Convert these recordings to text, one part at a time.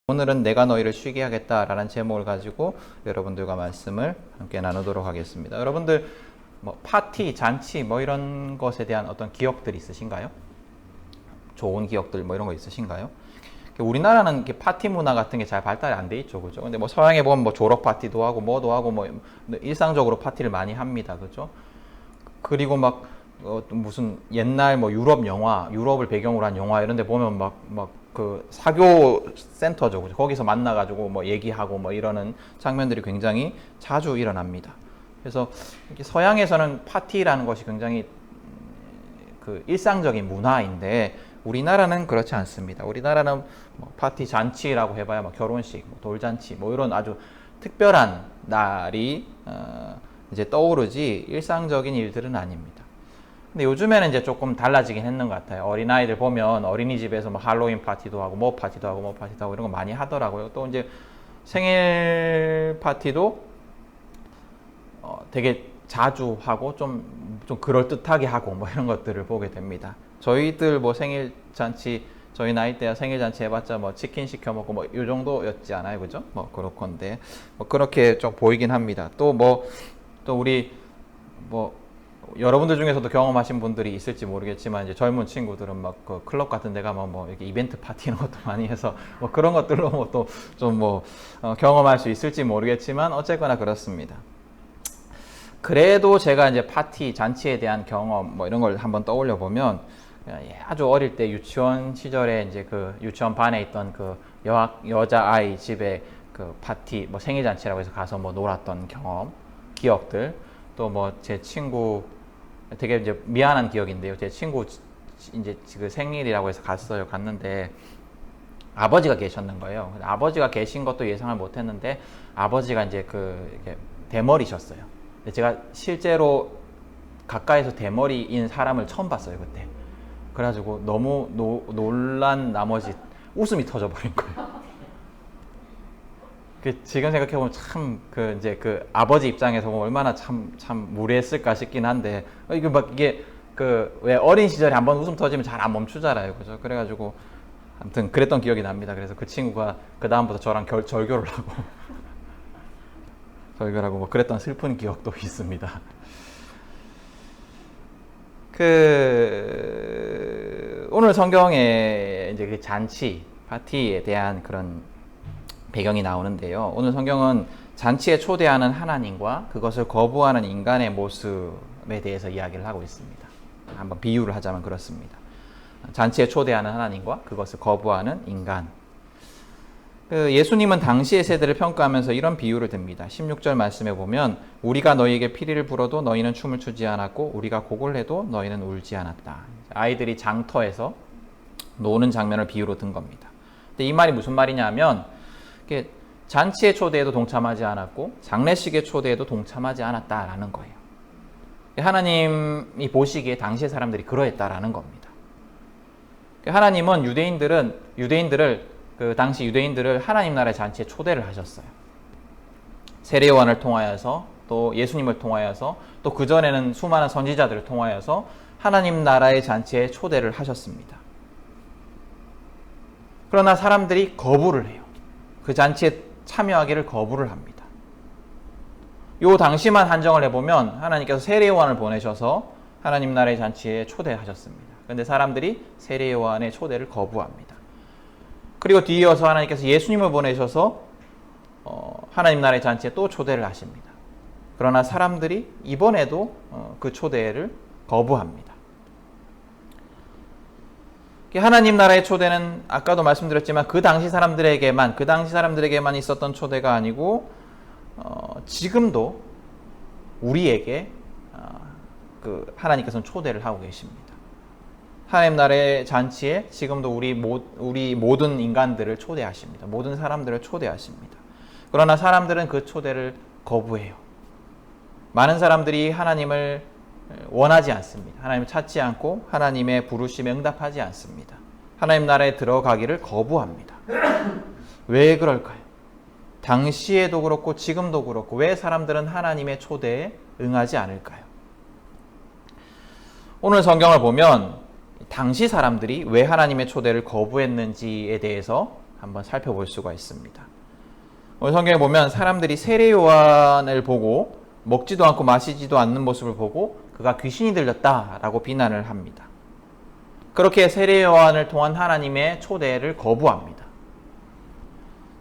오늘은 내가 너희를 쉬게 하겠다라는 제목을 가지고 여러분들과 말씀을 함께 나누도록 하겠습니다. 여러분들 뭐 파티, 잔치 뭐 이런 것에 대한 어떤 기억들이 있으신가요? 좋은 기억들 뭐 이런 거 있으신가요? 우리나라는 이렇게 파티 문화 같은 게 잘 발달이 안 돼 있죠, 그죠? 근데 뭐 서양에 보면 뭐 졸업 파티도 하고 뭐도 하고 뭐 일상적으로 파티를 많이 합니다, 그죠? 그리고 막 무슨 옛날 뭐 유럽 영화, 유럽을 배경으로 한 영화 이런 데 보면 막 그 사교 센터죠. 그죠? 거기서 만나가지고 뭐 얘기하고 뭐 이러는 장면들이 굉장히 자주 일어납니다. 그래서 서양에서는 파티라는 것이 굉장히 그 일상적인 문화인데 우리나라는 그렇지 않습니다. 우리나라는 뭐 파티 잔치라고 해봐야 뭐 결혼식, 뭐 돌잔치 뭐 이런 아주 특별한 날이 이제 떠오르지 일상적인 일들은 아닙니다. 근데 요즘에는 이제 조금 달라지긴 했는 것 같아요. 어린아이들 보면 어린이집에서 뭐 할로윈 파티도 하고 뭐 파티도 하고 뭐 파티도 하고 이런 거 많이 하더라고요. 또 이제 생일 파티도 되게 자주 하고 좀 그럴듯하게 하고 뭐 이런 것들을 보게 됩니다. 저희들 뭐 생일 잔치, 저희 나이 때야 생일 잔치 해봤자 뭐 치킨 시켜 먹고 뭐 이 정도였지 않아요, 그죠? 뭐 그렇건데 뭐 그렇게 좀 보이긴 합니다. 또 우리 뭐 여러분들 중에서도 경험하신 분들이 있을지 모르겠지만 이제 젊은 친구들은 막 그 클럽 같은 데 가면 뭐 이렇게 이벤트 파티 이런 것도 많이 해서 뭐 그런 것들로 뭐 또 좀 경험할 수 있을지 모르겠지만 어쨌거나 그렇습니다. 그래도 제가 이제 파티 잔치에 대한 경험 뭐 이런 걸 한번 떠올려 보면 아주 어릴 때 유치원 시절에 이제 그 유치원 반에 있던 그 여자 아이 집에 그 파티 뭐 생일 잔치라고 해서 가서 뭐 놀았던 경험, 기억들, 또 뭐 제 친구 되게 이제 미안한 기억인데요. 제 친구 이제 그 생일이라고 해서 갔는데 아버지가 계셨는 거예요. 아버지가 계신 것도 예상을 못 했는데 아버지가 이제 이렇게 대머리셨어요. 근데 제가 실제로 가까이서 대머리인 사람을 처음 봤어요, 그때. 그래가지고 너무 놀란 나머지 웃음이 터져버린 거예요. 지금 생각해보면 참 이제 그 아버지 입장에서 보면 얼마나 참 무례했을까 싶긴 한데 이게 왜 어린 시절에 한번 웃음 터지면 잘 안 멈추잖아요, 그죠? 그래가지고 아무튼 그랬던 기억이 납니다. 그래서 그 친구가 그 다음부터 저랑 절교를 하고 절교하고 뭐 그랬던 슬픈 기억도 있습니다. 오늘 성경에 이제 그 잔치 파티에 대한 그런 배경이 나오는데요. 오늘 성경은 잔치에 초대하는 하나님과 그것을 거부하는 인간의 모습에 대해서 이야기를 하고 있습니다. 한번 비유를 하자면 그렇습니다. 잔치에 초대하는 하나님과 그것을 거부하는 인간. 예수님은 당시의 세대를 평가하면서 이런 비유를 듭니다. 16절 말씀에 보면 우리가 너희에게 피리를 불어도 너희는 춤을 추지 않았고 우리가 곡을 해도 너희는 울지 않았다. 아이들이 장터에서 노는 장면을 비유로 든 겁니다. 근데 이 말이 무슨 말이냐면 잔치의 초대에도 동참하지 않았고 장례식의 초대에도 동참하지 않았다라는 거예요. 하나님이 보시기에 당시의 사람들이 그러했다라는 겁니다. 하나님은 당시 유대인들을 하나님 나라의 잔치에 초대를 하셨어요. 세례요한을 통하여서 또 예수님을 통하여서 또 그전에는 수많은 선지자들을 통하여서 하나님 나라의 잔치에 초대를 하셨습니다. 그러나 사람들이 거부를 해요. 그 잔치에 참여하기를 거부를 합니다. 요 당시만 한정을 해보면 하나님께서 세례요한을 보내셔서 하나님 나라의 잔치에 초대하셨습니다. 그런데 사람들이 세례요한의 초대를 거부합니다. 그리고 뒤이어서 하나님께서 예수님을 보내셔서 하나님 나라의 잔치에 또 초대를 하십니다. 그러나 사람들이 이번에도 그 초대를 거부합니다. 하나님 나라의 초대는 아까도 말씀드렸지만 그 당시 사람들에게만 있었던 초대가 아니고 지금도 우리에게 하나님께서는 초대를 하고 계십니다. 하나님 나라의 잔치에 지금도 우리 모든 인간들을 초대하십니다. 모든 사람들을 초대하십니다. 그러나 사람들은 그 초대를 거부해요. 많은 사람들이 하나님을 원하지 않습니다. 하나님을 찾지 않고 하나님의 부르심에 응답하지 않습니다. 하나님 나라에 들어가기를 거부합니다. 왜 그럴까요? 당시에도 그렇고 지금도 그렇고 왜 사람들은 하나님의 초대에 응하지 않을까요? 오늘 성경을 보면 당시 사람들이 왜 하나님의 초대를 거부했는지에 대해서 한번 살펴볼 수가 있습니다. 오늘 성경에 보면 사람들이 세례 요한을 보고 먹지도 않고 마시지도 않는 모습을 보고 그가 귀신이 들렸다라고 비난을 합니다. 그렇게 세례 요한을 통한 하나님의 초대를 거부합니다.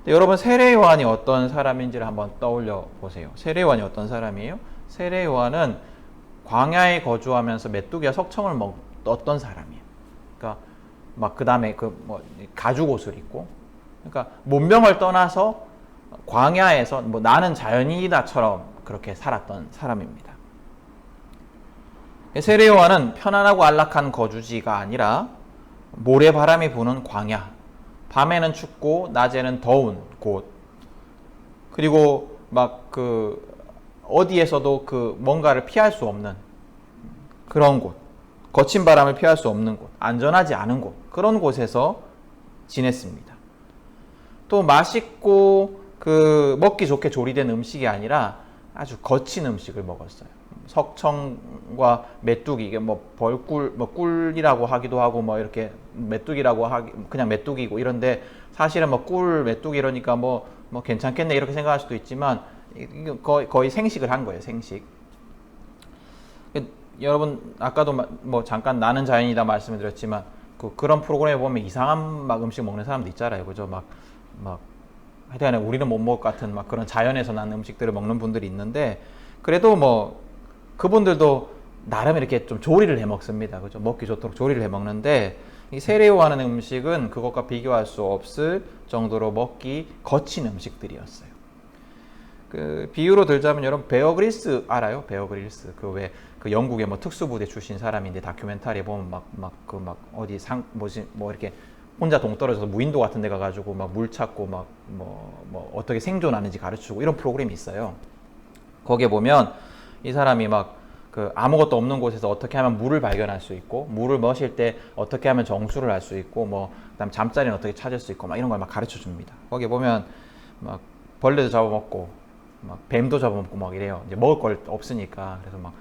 여러분, 세례 요한이 어떤 사람인지를 한번 떠올려 보세요. 세례 요한이 어떤 사람이에요? 세례 요한은 광야에 거주하면서 메뚜기와 석청을 먹었던 사람이에요. 그러니까 막 그 다음에 가죽 옷을 입고, 그러니까 문명을 떠나서 광야에서 나는 자연인이다처럼 그렇게 살았던 사람입니다. 세례 요한은 편안하고 안락한 거주지가 아니라 모래바람이 부는 광야, 밤에는 춥고 낮에는 더운 곳, 그리고 어디에서도 뭔가를 피할 수 없는 그런 곳, 거친 바람을 피할 수 없는 곳, 안전하지 않은 곳, 그런 곳에서 지냈습니다. 또 맛있고 먹기 좋게 조리된 음식이 아니라 아주 거친 음식을 먹었어요. 석청과 메뚜기, 이게 꿀이라고 하기도 하고 이렇게 메뚜기라고 그냥 메뚜기고 이런데, 사실은 꿀, 메뚜기 이러니까 괜찮겠네 이렇게 생각할 수도 있지만 거의 생식을 한 거예요. 생식. 여러분, 아까도 잠깐 나는 자연이다 말씀을 드렸지만 그런 프로그램에 보면 이상한 음식 먹는 사람도 있잖아요. 그죠? 하여튼 우리는 못 먹을 것 같은 그런 자연에서 난 음식들을 먹는 분들이 있는데, 그래도 그분들도 나름 이렇게 좀 조리를 해 먹습니다. 그죠? 먹기 좋도록 조리를 해 먹는데, 이 세례 요한의 음식은 그것과 비교할 수 없을 정도로 먹기 거친 음식들이었어요. 비유로 들자면, 여러분 베어 그릴스 알아요? 베어 그릴스 그 영국의 특수부대 출신 사람인데, 다큐멘터리에 보면 어디 이렇게 혼자 동떨어져서 무인도 같은 데 가가지고 물 찾고 어떻게 생존하는지 가르치고 이런 프로그램이 있어요. 거기에 보면 이 사람이 아무것도 없는 곳에서 어떻게 하면 물을 발견할 수 있고, 물을 마실 때 어떻게 하면 정수를 알 수 있고, 그다음 잠자리는 어떻게 찾을 수 있고 이런 걸 가르쳐 줍니다. 거기에 보면 벌레도 잡아먹고 뱀도 잡아먹고 이래요. 이제 먹을 걸 없으니까. 그래서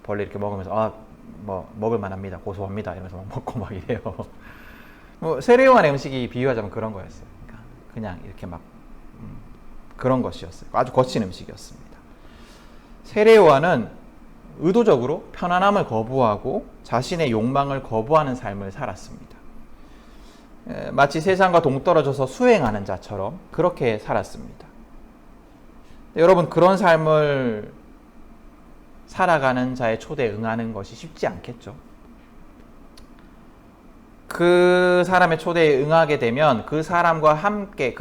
벌레 이렇게 먹으면서 먹을 만합니다, 고소합니다 이러면서 먹고 이래요. 세례 요한의 음식이 비유하자면 그런 거였어요. 그냥 이렇게 그런 것이었어요. 아주 거친 음식이었습니다. 세례 요한은 의도적으로 편안함을 거부하고 자신의 욕망을 거부하는 삶을 살았습니다. 마치 세상과 동떨어져서 수행하는 자처럼 그렇게 살았습니다. 여러분, 그런 삶을 살아가는 자의 초대에 응하는 것이 쉽지 않겠죠. 그 사람의 초대에 응하게 되면 그 사람과 함께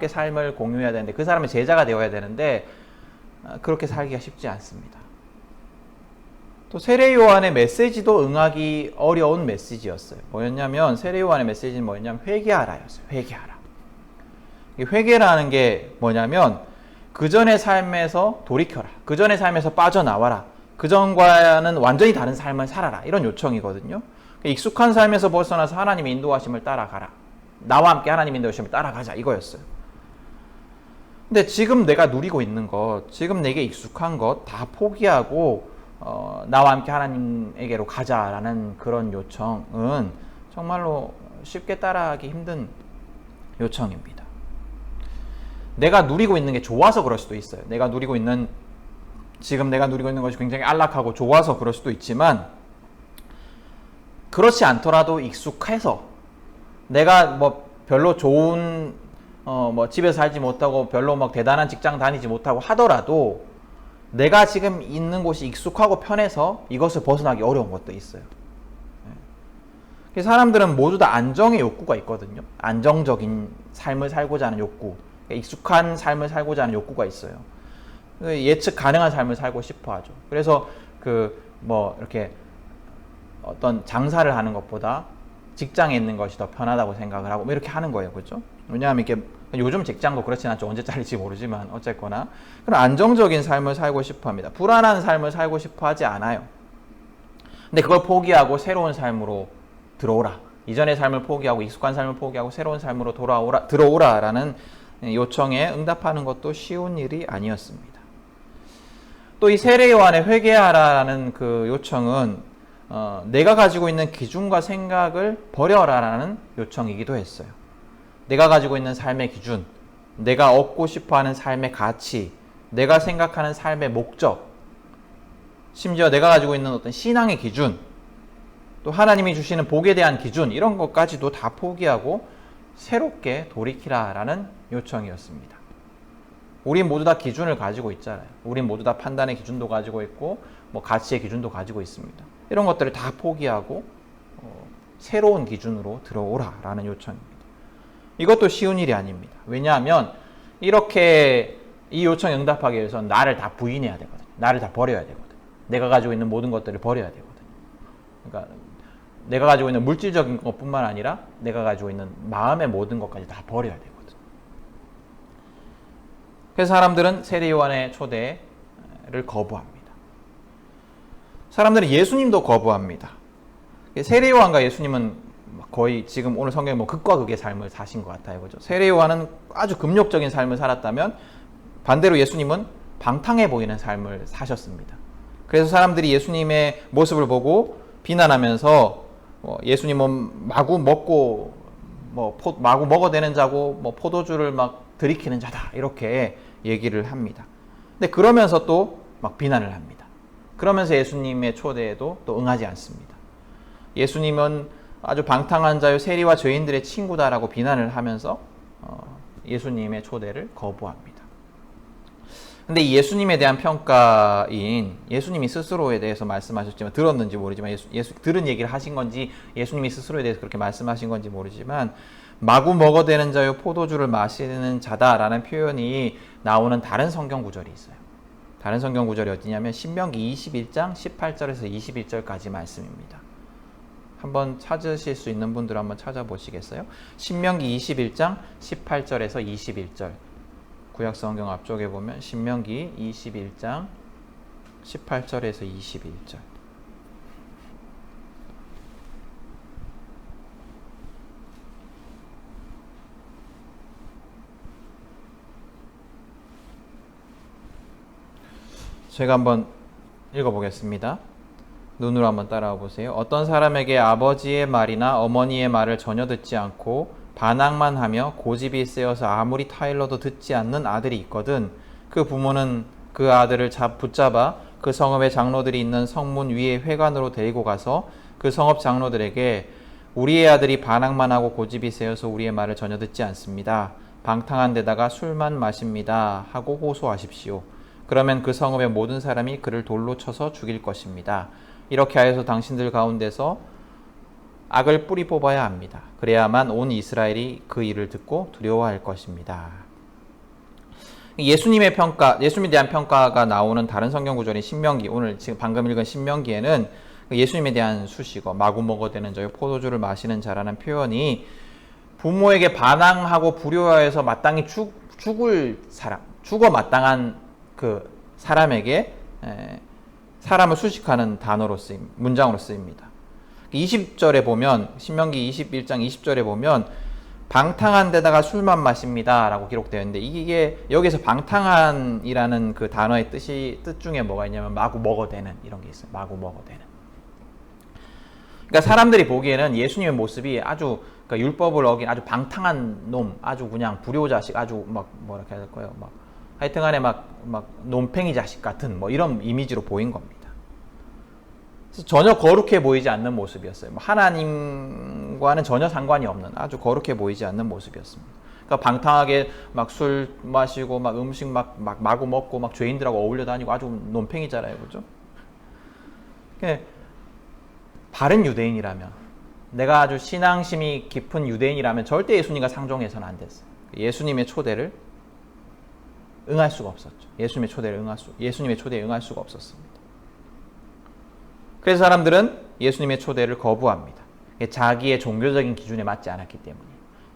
삶을 공유해야 되는데, 그 사람의 제자가 되어야 되는데, 그렇게 살기가 쉽지 않습니다. 또 세례 요한의 메시지도 응하기 어려운 메시지였어요. 뭐였냐면, 세례 요한의 메시지는 뭐였냐면 회개하라였어요. 회개하라. 회개라는 게 뭐냐면, 그 전의 삶에서 돌이켜라, 그 전의 삶에서 빠져나와라, 그 전과는 완전히 다른 삶을 살아라, 이런 요청이거든요. 익숙한 삶에서 벗어나서 하나님의 인도하심을 따라가라, 나와 함께 하나님의 인도하심을 따라가자, 이거였어요. 근데 지금 내가 누리고 있는 것, 지금 내게 익숙한 것 다 포기하고 나와 함께 하나님에게로 가자라는 그런 요청은 정말로 쉽게 따라하기 힘든 요청입니다. 내가 누리고 있는 게 좋아서 그럴 수도 있어요. 지금 내가 누리고 있는 것이 굉장히 안락하고 좋아서 그럴 수도 있지만, 그렇지 않더라도 익숙해서 내가 별로 좋은 집에서 살지 못하고 별로 대단한 직장 다니지 못하고 하더라도 내가 지금 있는 곳이 익숙하고 편해서 이것을 벗어나기 어려운 것도 있어요. 사람들은 모두 다 안정의 욕구가 있거든요. 안정적인 삶을 살고자 하는 욕구, 익숙한 삶을 살고자 하는 욕구가 있어요. 예측 가능한 삶을 살고 싶어 하죠. 그래서 이렇게 어떤 장사를 하는 것보다 직장에 있는 것이 더 편하다고 생각을 하고 이렇게 하는 거예요. 그렇죠? 왜냐하면 이렇게 요즘 직장도 그렇진 않죠. 언제 잘릴지 모르지만 어쨌거나 그런 안정적인 삶을 살고 싶어 합니다. 불안한 삶을 살고 싶어 하지 않아요. 근데 그걸 포기하고 새로운 삶으로 들어오라. 이전의 삶을 포기하고 익숙한 삶을 포기하고 새로운 삶으로 들어오라라는 요청에 응답하는 것도 쉬운 일이 아니었습니다. 또 이 세례 요한의 회개하라라는 그 요청은 내가 가지고 있는 기준과 생각을 버려라라는 요청이기도 했어요. 내가 가지고 있는 삶의 기준, 내가 얻고 싶어하는 삶의 가치, 내가 생각하는 삶의 목적, 심지어 내가 가지고 있는 어떤 신앙의 기준, 또 하나님이 주시는 복에 대한 기준, 이런 것까지도 다 포기하고 새롭게 돌이키라라는 요청이었습니다. 우린 모두 다 기준을 가지고 있잖아요. 우린 모두 다 판단의 기준도 가지고 있고 뭐 가치의 기준도 가지고 있습니다. 이런 것들을 다 포기하고 새로운 기준으로 들어오라라는 요청입니다. 이것도 쉬운 일이 아닙니다. 왜냐하면 이렇게 이 요청에 응답하기 위해서는 나를 다 부인해야 되거든요. 나를 다 버려야 되거든요. 내가 가지고 있는 모든 것들을 버려야 되거든요. 그러니까 내가 가지고 있는 물질적인 것뿐만 아니라 내가 가지고 있는 마음의 모든 것까지 다 버려야 되거든요. 그래서 사람들은 세례 요한의 초대를 거부합니다. 사람들은 예수님도 거부합니다. 세례 요한과 예수님은 거의 지금 오늘 성경에 뭐 극과 극의 삶을 사신 것 같아요. 그죠? 세례 요한은 아주 금욕적인 삶을 살았다면 반대로 예수님은 방탕해 보이는 삶을 사셨습니다. 그래서 사람들이 예수님의 모습을 보고 비난하면서 예수님은 마구 먹고 마구 먹어대는 자고 포도주를 막 들이키는 자다 이렇게 얘기를 합니다. 근데 그러면서 또 막 비난을 합니다. 그러면서 예수님의 초대에도 또 응하지 않습니다. 예수님은 아주 방탕한 자요 세리와 죄인들의 친구다라고 비난을 하면서 예수님의 초대를 거부합니다. 근데 이 예수님에 대한 평가인 예수님이 스스로에 대해서 말씀하셨지만 들었는지 모르지만 들은 얘기를 하신 건지 예수님이 스스로에 대해서 그렇게 말씀하신 건지 모르지만 마구 먹어대는 자요 포도주를 마시는 자다라는 표현이 나오는 다른 성경 구절이 있어요. 다른 성경 구절이 어디냐면 신명기 21장 18절에서 21절까지 말씀입니다. 한번 찾으실 수 있는 분들 한번 찾아보시겠어요? 신명기 21장 18절에서 21절. 구약성경 앞쪽에 보면 신명기 21장 18절에서 21절. 제가 한번 읽어보겠습니다. 눈으로 한번 따라와 보세요. 어떤 사람에게 아버지의 말이나 어머니의 말을 전혀 듣지 않고 반항만 하며 고집이 세어서 아무리 타일러도 듣지 않는 아들이 있거든 그 부모는 그 아들을 붙잡아 그 성읍의 장로들이 있는 성문 위에 회관으로 데리고 가서 그 성읍 장로들에게 우리의 아들이 반항만 하고 고집이 세어서 우리의 말을 전혀 듣지 않습니다. 방탕한 데다가 술만 마십니다. 하고 호소하십시오. 그러면 그 성읍의 모든 사람이 그를 돌로 쳐서 죽일 것입니다. 이렇게 하여서 당신들 가운데서 악을 뿌리 뽑아야 합니다. 그래야만 온 이스라엘이 그 일을 듣고 두려워할 것입니다. 예수님에 대한 평가가 나오는 다른 성경 구절인 신명기, 오늘 지금 방금 읽은 신명기에는 예수님에 대한 수식어, 마구 먹어대는 자요 포도주를 마시는 자라는 표현이 부모에게 반항하고 불효하여서 마땅히 죽을 사람, 죽어 마땅한 그 사람에게 사람을 수식하는 단어로 문장으로 쓰입니다. 20절에 보면 신명기 21장 20절에 보면 방탕한 데다가 술만 마십니다 라고 기록되어 있는데 이게 여기서 방탕한이라는 그 단어의 뜻 중에 뭐가 있냐면 마구 먹어대는 이런 게 있어요. 마구 먹어대는. 그러니까 사람들이 보기에는 예수님의 모습이 아주 그러니까 율법을 어긴 아주 방탕한 놈, 아주 그냥 불효자식, 아주 막 뭐랄까 해야 될까요? 막 하여튼간에 막 논팽이 자식 같은 뭐 이런 이미지로 보인 겁니다. 그래서 전혀 거룩해 보이지 않는 모습이었어요. 하나님과는 전혀 상관이 없는 아주 거룩해 보이지 않는 모습이었습니다. 그러니까 방탕하게 막 술 마시고 막 음식 막 마구 먹고 막 죄인들하고 어울려 다니고 아주 논팽이잖아요, 그죠? 바른 유대인이라면, 내가 아주 신앙심이 깊은 유대인이라면 절대 예수님과 상종해서는 안 됐어요. 예수님의 초대를 응할 수가 없었죠. 예수님의 초대에 응할 수가 없었습니다. 그래서 사람들은 예수님의 초대를 거부합니다. 자기의 종교적인 기준에 맞지 않았기 때문에,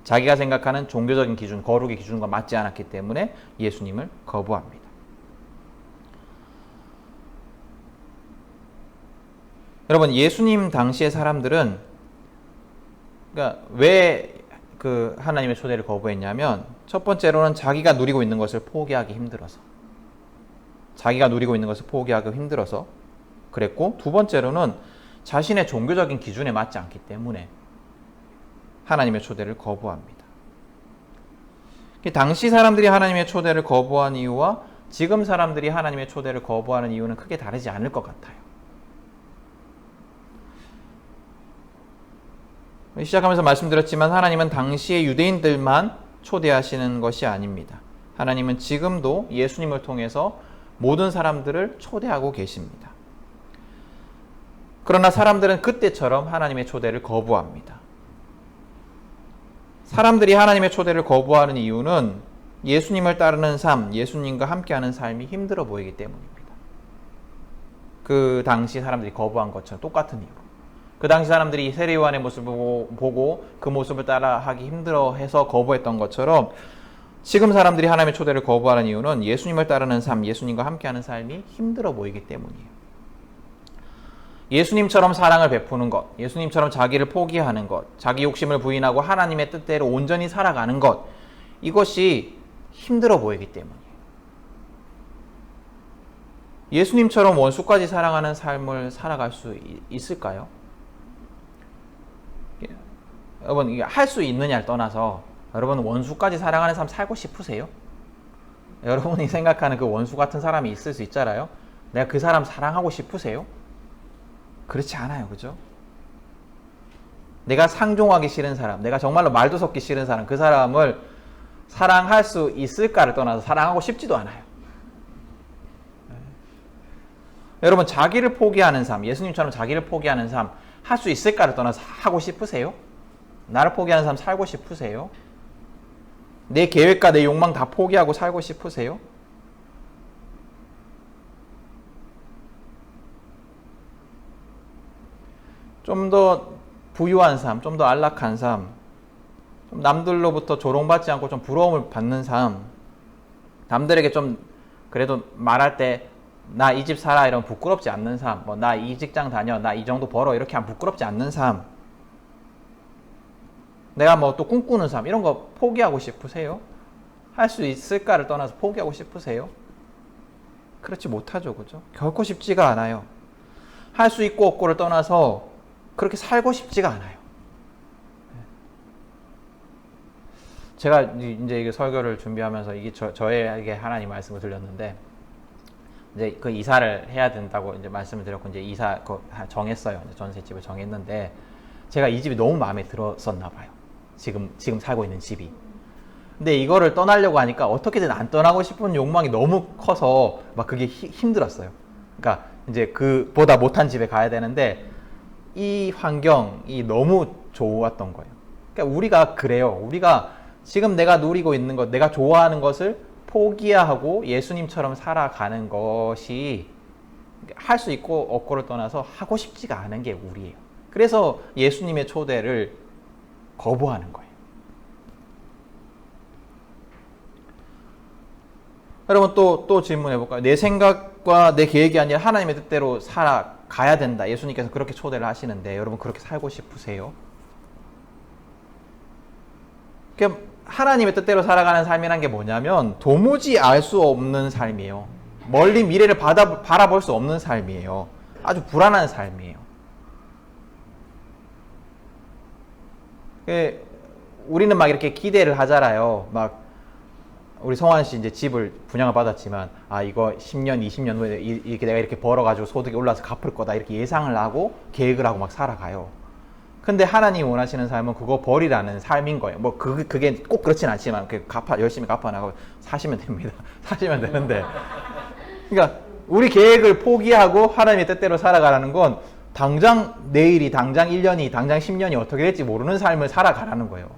자기가 생각하는 종교적인 기준, 거룩의 기준과 맞지 않았기 때문에 예수님을 거부합니다. 여러분, 예수님 당시의 사람들은 그러니까 왜 그 하나님의 초대를 거부했냐면 첫 번째로는 자기가 누리고 있는 것을 포기하기 힘들어서 그랬고, 두 번째로는 자신의 종교적인 기준에 맞지 않기 때문에 하나님의 초대를 거부합니다. 당시 사람들이 하나님의 초대를 거부한 이유와 지금 사람들이 하나님의 초대를 거부하는 이유는 크게 다르지 않을 것 같아요. 시작하면서 말씀드렸지만 하나님은 당시의 유대인들만 초대하시는 것이 아닙니다. 하나님은 지금도 예수님을 통해서 모든 사람들을 초대하고 계십니다. 그러나 사람들은 그때처럼 하나님의 초대를 거부합니다. 사람들이 하나님의 초대를 거부하는 이유는 예수님을 따르는 삶, 예수님과 함께하는 삶이 힘들어 보이기 때문입니다. 그 당시 사람들이 거부한 것처럼 똑같은 이유. 그 당시 사람들이 세례요한의 모습을 보고 그 모습을 따라하기 힘들어해서 거부했던 것처럼 지금 사람들이 하나님의 초대를 거부하는 이유는 예수님을 따르는 삶, 예수님과 함께하는 삶이 힘들어 보이기 때문이에요. 예수님처럼 사랑을 베푸는 것, 예수님처럼 자기를 포기하는 것, 자기 욕심을 부인하고 하나님의 뜻대로 온전히 살아가는 것, 이것이 힘들어 보이기 때문이에요. 예수님처럼 원수까지 사랑하는 삶을 살아갈 수 있을까요? 여러분, 이게 할 수 있느냐를 떠나서 여러분 원수까지 사랑하는 삶 살고 싶으세요? 여러분이 생각하는 그 원수 같은 사람이 있을 수 있잖아요. 내가 그 사람 사랑하고 싶으세요? 그렇지 않아요. 그죠? 내가 상종하기 싫은 사람, 내가 정말로 말도 섞기 싫은 사람, 그 사람을 사랑할 수 있을까를 떠나서 사랑하고 싶지도 않아요. 여러분, 자기를 포기하는 삶, 예수님처럼 자기를 포기하는 삶 할 수 있을까를 떠나서 하고 싶으세요? 나를 포기하는 삶 살고 싶으세요? 내 계획과 내 욕망 다 포기하고 살고 싶으세요? 좀 더 부유한 삶, 좀 더 안락한 삶, 좀 남들로부터 조롱받지 않고 좀 부러움을 받는 삶, 남들에게 좀 그래도 말할 때 나 이 집 살아 이러면 부끄럽지 않는 삶, 뭐 나 이 직장 다녀, 나 이 정도 벌어 이렇게 하면 부끄럽지 않는 삶, 내가 뭐 또 꿈꾸는 삶 이런 거 포기하고 싶으세요? 할 수 있을까를 떠나서 포기하고 싶으세요? 그렇지 못하죠. 그죠? 결코 쉽지가 않아요. 할 수 있고 없고를 떠나서 그렇게 살고 싶지가 않아요. 제가 이제 이게 설교를 준비하면서 이게 저에게 하나님 말씀을 들렸는데, 이제 그 이사를 해야 된다고 이제 말씀을 드렸고, 이제 이사 정했어요. 이제 전셋집을 정했는데, 제가 이 집이 너무 마음에 들었었나 봐요. 지금 살고 있는 집이. 근데 이거를 떠나려고 하니까 어떻게든 안 떠나고 싶은 욕망이 너무 커서 막 그게 힘들었어요. 그러니까 이제 그보다 못한 집에 가야 되는데, 이 환경이 너무 좋았던 거예요. 그러니까 우리가 그래요. 우리가 지금 내가 누리고 있는 것, 내가 좋아하는 것을 포기하고 예수님처럼 살아가는 것이 할 수 있고 없고를 떠나서 하고 싶지가 않은 게 우리예요. 그래서 예수님의 초대를 거부하는 거예요. 여러분 또 질문해 볼까요? 내 생각과 내 계획이 아니라 하나님의 뜻대로 살아가야 된다. 예수님께서 그렇게 초대를 하시는데 여러분 그렇게 살고 싶으세요? 하나님의 뜻대로 살아가는 삶이란 게 뭐냐면 도무지 알 수 없는 삶이에요. 멀리 미래를 바라볼 수 없는 삶이에요. 아주 불안한 삶이에요. 우리는 막 이렇게 기대를 하잖아요. 막 우리 성환 씨 이제 집을 분양을 받았지만 이거 10년, 20년 후에 이렇게 내가 이렇게 벌어가지고 소득이 올라서 갚을 거다 이렇게 예상을 하고 계획을 하고 막 살아가요. 근데 하나님이 원하시는 삶은 그거 버리라는 삶인 거예요. 뭐 그게 꼭 그렇진 않지만 열심히 갚아나가고 사시면 됩니다. 사시면 되는데, 그러니까 우리 계획을 포기하고 하나님의 뜻대로 살아가라는 건 당장 내일이, 당장 1년이, 당장 10년이 어떻게 될지 모르는 삶을 살아가라는 거예요.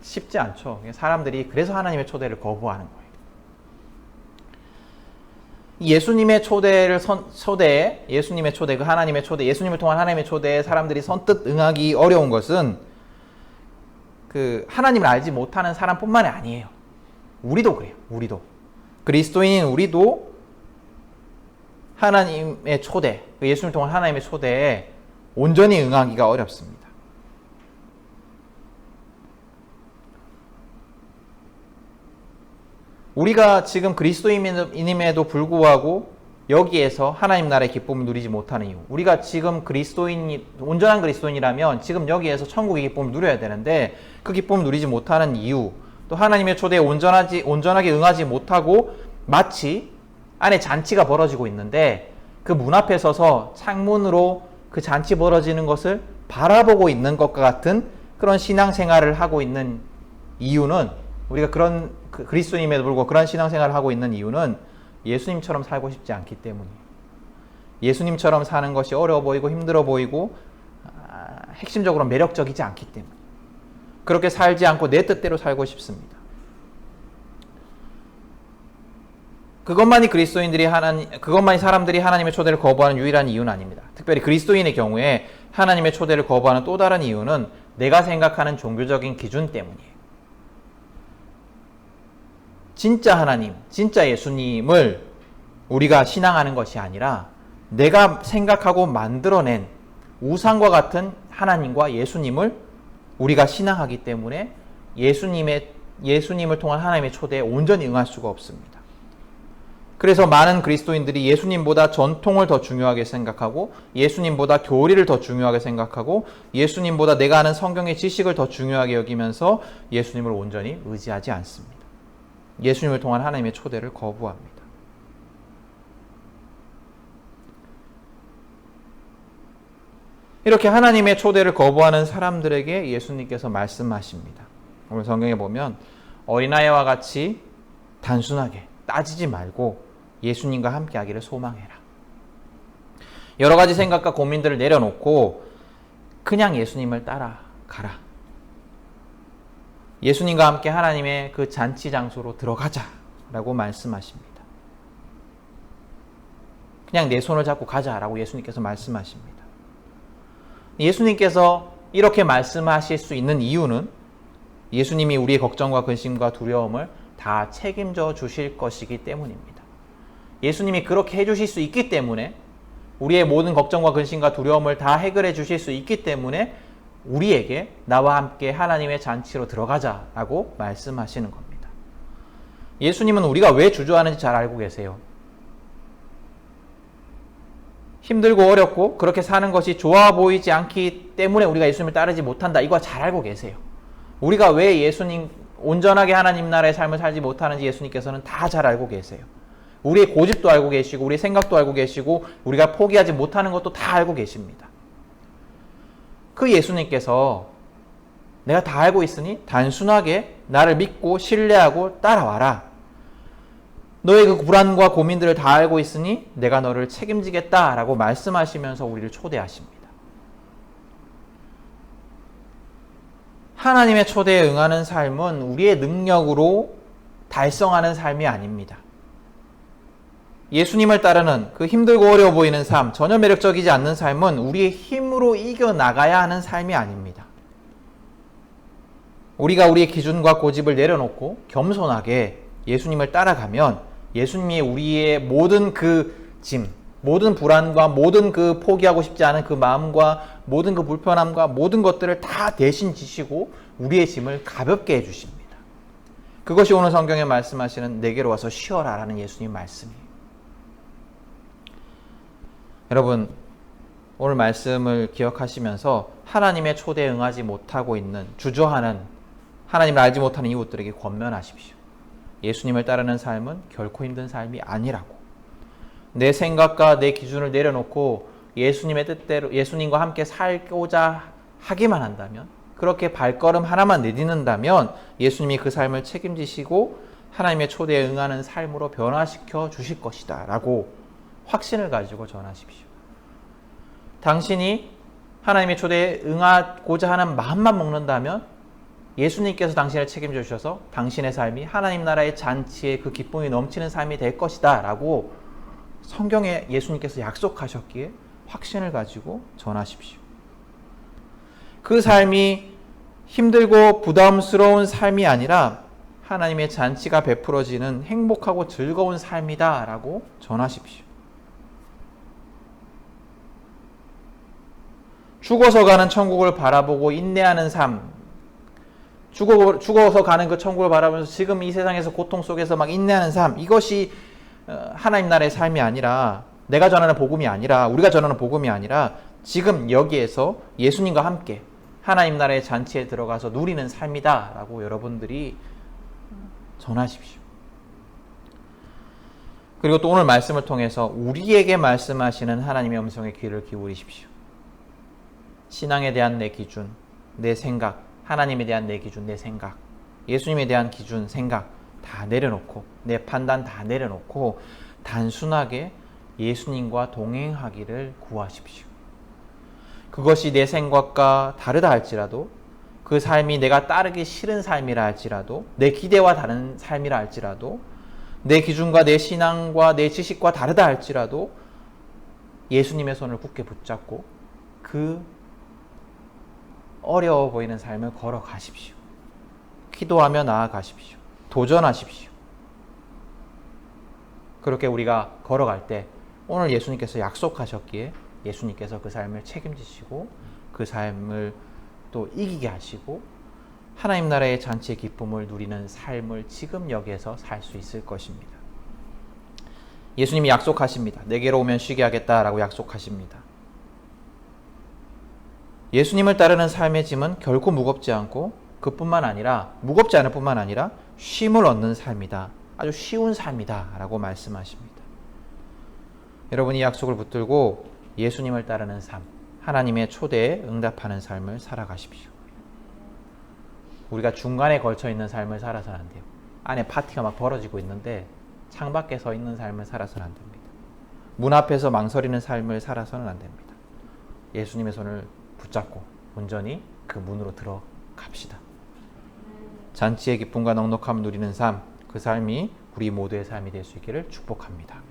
쉽지 않죠. 사람들이 그래서 하나님의 초대를 거부하는 거예요. 예수님의 예수님의 초대, 그 하나님의 초대, 예수님을 통한 하나님의 초대에 사람들이 선뜻 응하기 어려운 것은 그 하나님을 알지 못하는 사람뿐만이 아니에요. 우리도 그래요. 우리도. 그리스도인인 우리도 하나님의 초대, 예수님을 통한 하나님의 초대에 온전히 응하기가 어렵습니다. 우리가 지금 그리스도인임에도 불구하고 여기에서 하나님 나라의 기쁨을 누리지 못하는 이유, 우리가 지금 온전한 그리스도인이라면 지금 여기에서 천국의 기쁨을 누려야 되는데 그 기쁨을 누리지 못하는 이유, 또 하나님의 초대에 온전하게 응하지 못하고 마치 안에 잔치가 벌어지고 있는데 그 문 앞에 서서 창문으로 그 잔치 벌어지는 것을 바라보고 있는 것과 같은 그런 신앙생활을 하고 있는 이유는, 우리가 그런 그리스도인임에도 불구하고 그런 신앙생활을 하고 있는 이유는 예수님처럼 살고 싶지 않기 때문이에요. 예수님처럼 사는 것이 어려워 보이고 힘들어 보이고 핵심적으로 매력적이지 않기 때문에 그렇게 살지 않고 내 뜻대로 살고 싶습니다. 그것만이 사람들이 하나님의 초대를 거부하는 유일한 이유는 아닙니다. 특별히 그리스도인의 경우에 하나님의 초대를 거부하는 또 다른 이유는 내가 생각하는 종교적인 기준 때문이에요. 진짜 하나님, 진짜 예수님을 우리가 신앙하는 것이 아니라 내가 생각하고 만들어낸 우상과 같은 하나님과 예수님을 우리가 신앙하기 때문에 예수님을 통한 하나님의 초대에 온전히 응할 수가 없습니다. 그래서 많은 그리스도인들이 예수님보다 전통을 더 중요하게 생각하고 예수님보다 교리를 더 중요하게 생각하고 예수님보다 내가 아는 성경의 지식을 더 중요하게 여기면서 예수님을 온전히 의지하지 않습니다. 예수님을 통한 하나님의 초대를 거부합니다. 이렇게 하나님의 초대를 거부하는 사람들에게 예수님께서 말씀하십니다. 오늘 성경에 보면 어린아이와 같이 단순하게 따지지 말고 예수님과 함께 하기를 소망해라. 여러 가지 생각과 고민들을 내려놓고 그냥 예수님을 따라가라. 예수님과 함께 하나님의 그 잔치 장소로 들어가자라고 말씀하십니다. 그냥 내 손을 잡고 가자라고 예수님께서 말씀하십니다. 예수님께서 이렇게 말씀하실 수 있는 이유는 예수님이 우리의 걱정과 근심과 두려움을 다 책임져 주실 것이기 때문입니다. 예수님이 그렇게 해주실 수 있기 때문에, 우리의 모든 걱정과 근심과 두려움을 다 해결해 주실 수 있기 때문에 우리에게 나와 함께 하나님의 잔치로 들어가자라고 말씀하시는 겁니다. 예수님은 우리가 왜 주저하는지 잘 알고 계세요. 힘들고 어렵고 그렇게 사는 것이 좋아 보이지 않기 때문에 우리가 예수님을 따르지 못한다, 이거 잘 알고 계세요. 우리가 왜 예수님 온전하게 하나님 나라의 삶을 살지 못하는지 예수님께서는 다 잘 알고 계세요. 우리의 고집도 알고 계시고 우리의 생각도 알고 계시고 우리가 포기하지 못하는 것도 다 알고 계십니다. 그 예수님께서 내가 다 알고 있으니 단순하게 나를 믿고 신뢰하고 따라와라. 너의 그 불안과 고민들을 다 알고 있으니 내가 너를 책임지겠다라고 말씀하시면서 우리를 초대하십니다. 하나님의 초대에 응하는 삶은 우리의 능력으로 달성하는 삶이 아닙니다. 예수님을 따르는 그 힘들고 어려워 보이는 삶, 전혀 매력적이지 않는 삶은 우리의 힘으로 이겨나가야 하는 삶이 아닙니다. 우리가 우리의 기준과 고집을 내려놓고 겸손하게 예수님을 따라가면 예수님이 우리의 모든 그 짐, 모든 불안과 모든 그 포기하고 싶지 않은 그 마음과 모든 그 불편함과 모든 것들을 다 대신 지시고 우리의 짐을 가볍게 해주십니다. 그것이 오늘 성경에 말씀하시는 내게로 와서 쉬어라 라는 예수님 말씀이에요. 여러분, 오늘 말씀을 기억하시면서 하나님의 초대에 응하지 못하고 있는, 주저하는, 하나님을 알지 못하는 이웃들에게 권면하십시오. 예수님을 따르는 삶은 결코 힘든 삶이 아니라고. 내 생각과 내 기준을 내려놓고 예수님의 뜻대로, 예수님과 함께 살고자 하기만 한다면, 그렇게 발걸음 하나만 내딛는다면 예수님이 그 삶을 책임지시고 하나님의 초대에 응하는 삶으로 변화시켜 주실 것이다 라고 확신을 가지고 전하십시오. 당신이 하나님의 초대에 응하고자 하는 마음만 먹는다면 예수님께서 당신을 책임져 주셔서 당신의 삶이 하나님 나라의 잔치에 그 기쁨이 넘치는 삶이 될 것이다 라고 성경에 예수님께서 약속하셨기에 확신을 가지고 전하십시오. 그 삶이 힘들고 부담스러운 삶이 아니라 하나님의 잔치가 베풀어지는 행복하고 즐거운 삶이다 라고 전하십시오. 죽어서 가는 천국을 바라보고 인내하는 삶, 죽어서 가는 그 천국을 바라보면서 지금 이 세상에서 고통 속에서 막 인내하는 삶, 이것이 하나님 나라의 삶이 아니라, 내가 전하는 복음이 아니라, 우리가 전하는 복음이 아니라 지금 여기에서 예수님과 함께 하나님 나라의 잔치에 들어가서 누리는 삶이다 라고 여러분들이 전하십시오. 그리고 또 오늘 말씀을 통해서 우리에게 말씀하시는 하나님의 음성에 귀를 기울이십시오. 신앙에 대한 내 기준, 내 생각, 하나님에 대한 내 기준, 내 생각, 예수님에 대한 기준, 생각 다 내려놓고, 내 판단 다 내려놓고 단순하게 예수님과 동행하기를 구하십시오. 그것이 내 생각과 다르다 할지라도, 그 삶이 내가 따르기 싫은 삶이라 할지라도, 내 기대와 다른 삶이라 할지라도, 내 기준과 내 신앙과 내 지식과 다르다 할지라도 예수님의 손을 굳게 붙잡고 그 어려워 보이는 삶을 걸어가십시오. 기도하며 나아가십시오. 도전하십시오. 그렇게 우리가 걸어갈 때 오늘 예수님께서 약속하셨기에 예수님께서 그 삶을 책임지시고 그 삶을 또 이기게 하시고 하나님 나라의 잔치의 기쁨을 누리는 삶을 지금 여기에서 살 수 있을 것입니다. 예수님이 약속하십니다. 내게로 오면 쉬게 하겠다라고 약속하십니다. 예수님을 따르는 삶의 짐은 결코 무겁지 않고 그뿐만 아니라 무겁지 않을 뿐만 아니라 쉼을 얻는 삶이다. 아주 쉬운 삶이다 라고 말씀하십니다. 여러분이 약속을 붙들고 예수님을 따르는 삶, 하나님의 초대에 응답하는 삶을 살아가십시오. 우리가 중간에 걸쳐 있는 삶을 살아서는 안 돼요. 안에 파티가 막 벌어지고 있는데 창밖에 서 있는 삶을 살아서는 안 됩니다. 문 앞에서 망설이는 삶을 살아서는 안 됩니다. 예수님의 손을 붙잡고 온전히 그 문으로 들어갑시다. 잔치의 기쁨과 넉넉함을 누리는 삶, 그 삶이 우리 모두의 삶이 될 수 있기를 축복합니다.